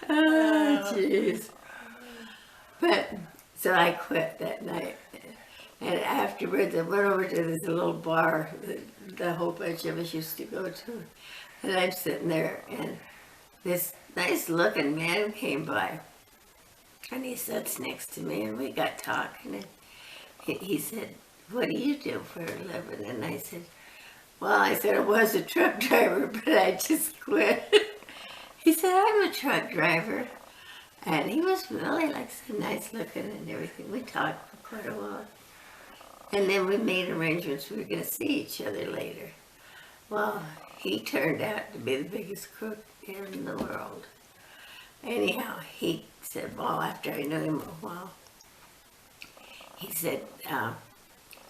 Oh, jeez. But, so I quit that night. And afterwards, I went over to this little bar that the whole bunch of us used to go to. And I'm sitting there, and this nice looking man came by. And he sits next to me, and we got talking. And he said, "What do you do for a living?" And I said, "Well," I said, "I was a truck driver, but I just quit." He said, "I'm a truck driver." And he was really like so nice looking and everything. We talked for quite a while. And then we made arrangements we were going to see each other later. Well, he turned out to be the biggest crook in the world. Anyhow, he said, well, after I knew him a while, he said,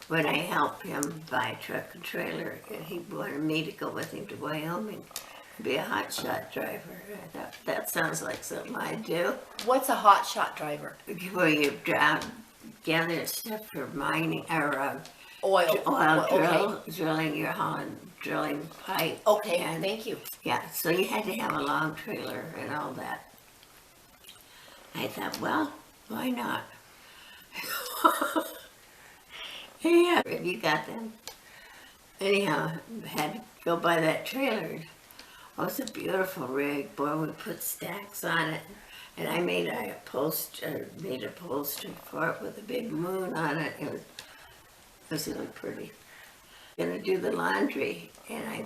when I helped him buy a truck and trailer, and he wanted me to go with him to Wyoming, be a hotshot driver. I thought, that sounds like something I'd do. What's a hot shot driver? Where you gather stuff for mining or Oil. drilling your hauling, drilling pipe. Okay, and, thank you. Yeah, so you had to have a long trailer and all that. I thought, well, why not? Yeah, you got them. Anyhow, had to go buy that trailer. Oh, it's a beautiful rig. Boy, we put stacks on it. And I made a upholstery for it with a big moon on it. It was really pretty. Gonna do the laundry, and I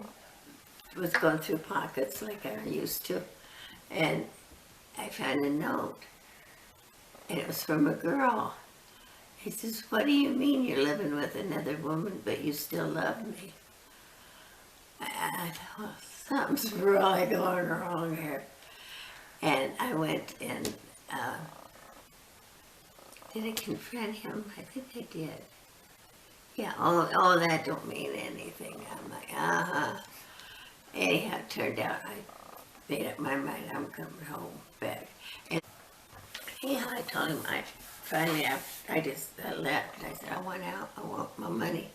was going through pockets like I used to, and I found a note, and it was from a girl. He says, "What do you mean you're living with another woman, but you still love me?" I thought, well, something's really going wrong here. And I went and, did I confront him? I think I did. Yeah, oh, that don't mean anything. I'm like, uh-huh. Anyhow, it turned out I made up my mind I'm coming home back. And anyhow, I told him finally I just left. I said, I want out, I want my money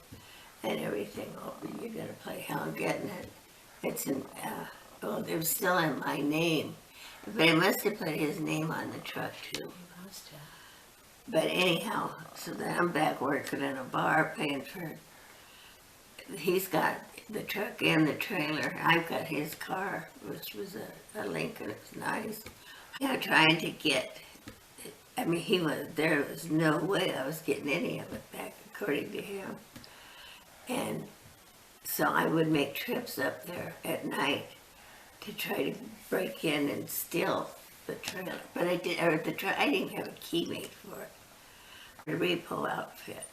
and everything. Oh, you're gonna play how I'm getting it. It's in, well, it was still in my name. But he must have put his name on the truck too. But anyhow, so then I'm back working in a bar paying for it. He's got the truck and the trailer. I've got his car, which was a Lincoln. It's nice. Yeah, trying to get, I mean, there was no way I was getting any of it back, according to him. And so I would make trips up there at night to try to break in and steal the trailer. But I didn't have a key made for it. A repo outfit.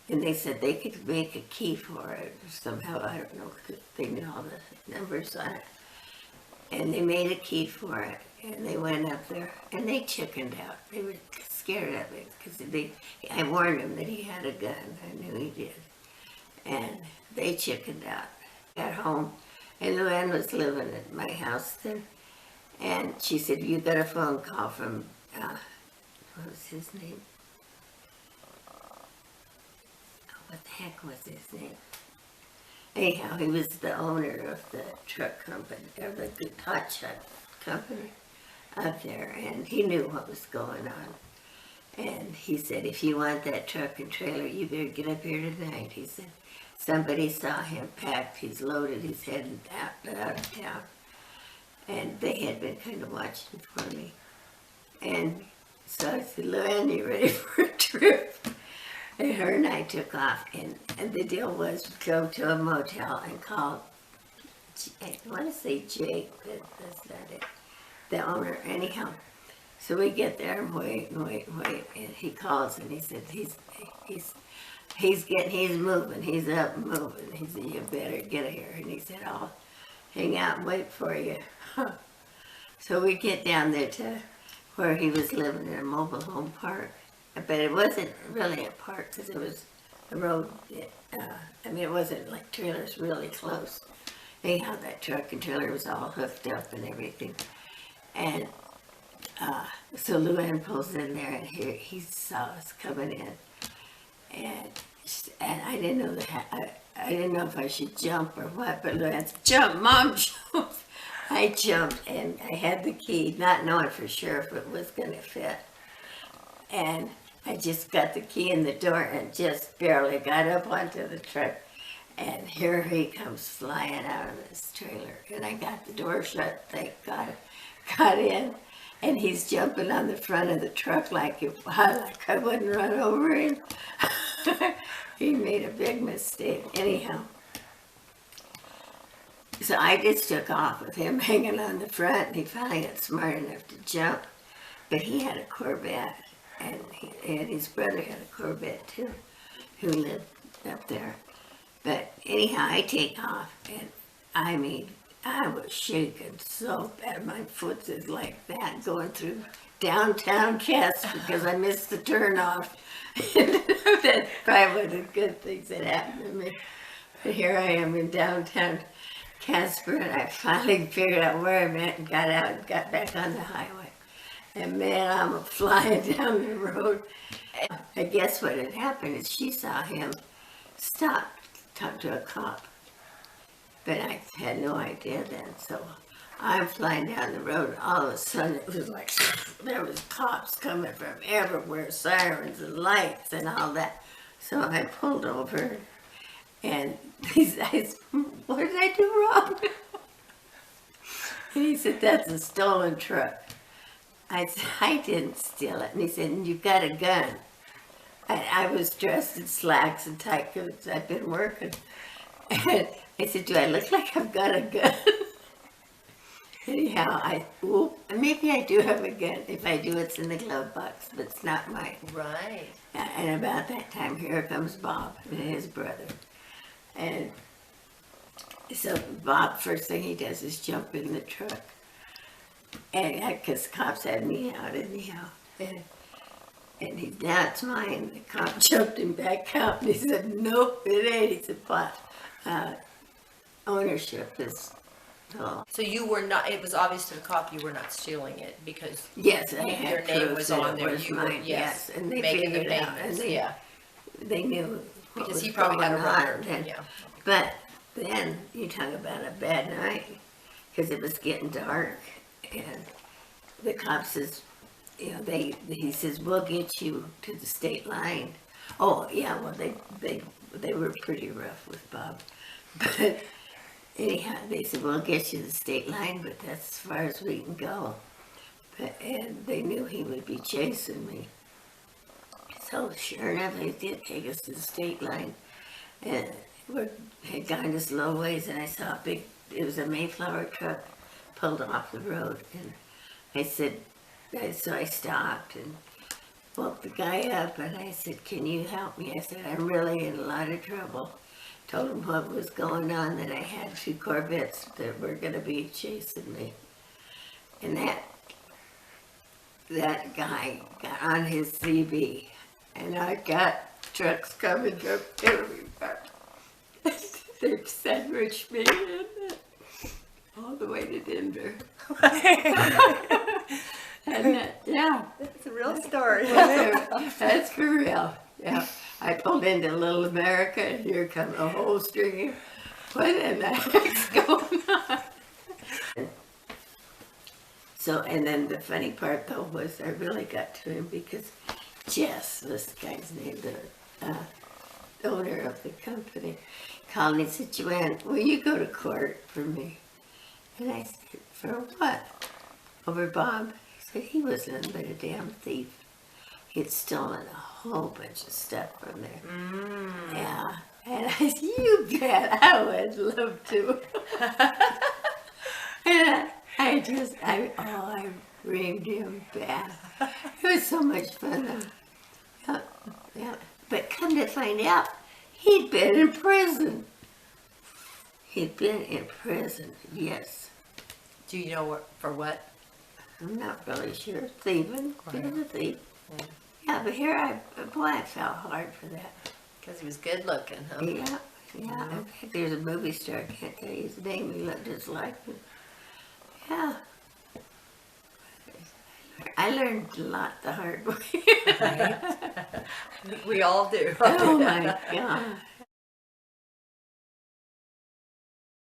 And they said they could make a key for it somehow. I don't know, because they knew all the numbers on it. And they made a key for it, and they went up there, and they chickened out. They were scared of it, because I warned them that he had a gun. I knew he did. And they chickened out. Got home, and Joanne was living at my house then. And she said, you got a phone call from, what was his name? What the heck was his name? Anyhow, he was the owner of the truck company, or the hot shot company up there, and he knew what was going on. And he said, if you want that truck and trailer, you better get up here tonight. He said, somebody saw him packed, he's loaded, he's heading out of town. And they had been kind of watching for me. And so I said, Joanne, you ready for a trip? And her and I took off, and the deal was to go to a motel and call, I want to say Jake, but that's not it, the owner. Anyhow, so we get there and wait, and he calls and he said, he's moving, he's up and moving. He said, you better get here. And he said, I'll hang out and wait for you. So we get down there to where he was living in a mobile home park. But it wasn't really a park because it was a road. I mean, it wasn't like trailers really close. Anyhow, that truck and trailer was all hooked up and everything. And so Luann pulls in there, and he saw us coming in. And I didn't know I didn't know if I should jump or what, but Luann said, jump, Mom, jump. I jumped and I had the key, not knowing for sure if it was going to fit. And I just got the key in the door and just barely got up onto the truck. And here he comes flying out of this trailer. And I got the door shut, thank God. Got in. And he's jumping on the front of the truck like I wouldn't run over him. He made a big mistake. Anyhow. So I just took off with him hanging on the front. And he finally got smart enough to jump. But he had a Corvette. And his brother had a Corvette too, who lived up there. But anyhow, I take off, and I mean, I was shaking so bad. My foot is like that going through downtown Casper because I missed the turnoff. That's probably one of the good things that happened to me. But here I am in downtown Casper, and I finally figured out where I'm at and got out and got back on the highway. And man, I'm flying down the road. I guess what had happened is she saw him stop to talk to a cop. But I had no idea then, so I'm flying down the road, and all of a sudden it was like there was cops coming from everywhere, sirens and lights and all that. So I pulled over, and he says, "What did I do wrong?" And he said, "That's a stolen truck." I said, "I didn't steal it." And he said, "You've got a gun." I was dressed in slacks and tight boots. I'd been working. And I said, "Do I look like I've got a gun?" Anyhow, maybe I do have a gun. If I do, it's in the glove box, but it's not mine. Right. And about that time, here comes Bob and his brother. And so Bob, first thing he does is jump in the truck. And because cops had me out anyhow. And he's, "Now it's mine." The cop jumped him back out, and he said, "Nope, it ain't." He said, "But ownership is..." So you were not, it was obvious to the cop you were not stealing it because Yes, I had your name proof was that on it there. was You were, mine, yes, and they making the figured it out, payments. and Yeah. they knew what Because was he probably had a going on, record. and- Yeah. But then you talk about a bad night, because it was getting dark, and the cop says, he says, "We'll get you to the state line." Oh yeah, well they were pretty rough with Bob, but anyhow they said, "We'll get you to the state line, but that's as far as we can go." And they knew he would be chasing me. So sure enough, they did take us to the state line. And we had gone this little ways, and I saw it was a Mayflower truck pulled off the road. And so I stopped and woke the guy up, and I said, "Can you help me?" I said, "I'm really in a lot of trouble." Told him what was going on, that I had 2 Corvettes that were going to be chasing me. And that guy got on his CB, and I got trucks coming from everywhere. They sandwiched me in all the way to Denver. And yeah, It's a real story. that's for real. Yeah, I pulled into Little America, and here come a whole string of, what in the heck's going on? So, and then the funny part though was I really got to him because Jess, this guy's name, the owner of the company, called me and said, "Joanne, will you go to court for me?" And I said, "For what?" "Over Bob." He said, "He was nothing but a damn thief. He had stolen a whole bunch of stuff from there." Yeah. And I said, "You bet, I would love to." And I reamed him bad. It was so much fun though. Yeah. But come to find out, he'd been in prison. He'd been in prison, yes. Do you know for what? I'm not really sure. Thieving. He was a thief. Yeah. Yeah, but I felt hard for that. Because he was good looking, huh? Yeah. In fact, there's a movie star, I can't tell you his name, he looked just like me. Yeah. I learned a lot the hard way. We all do. Oh my God.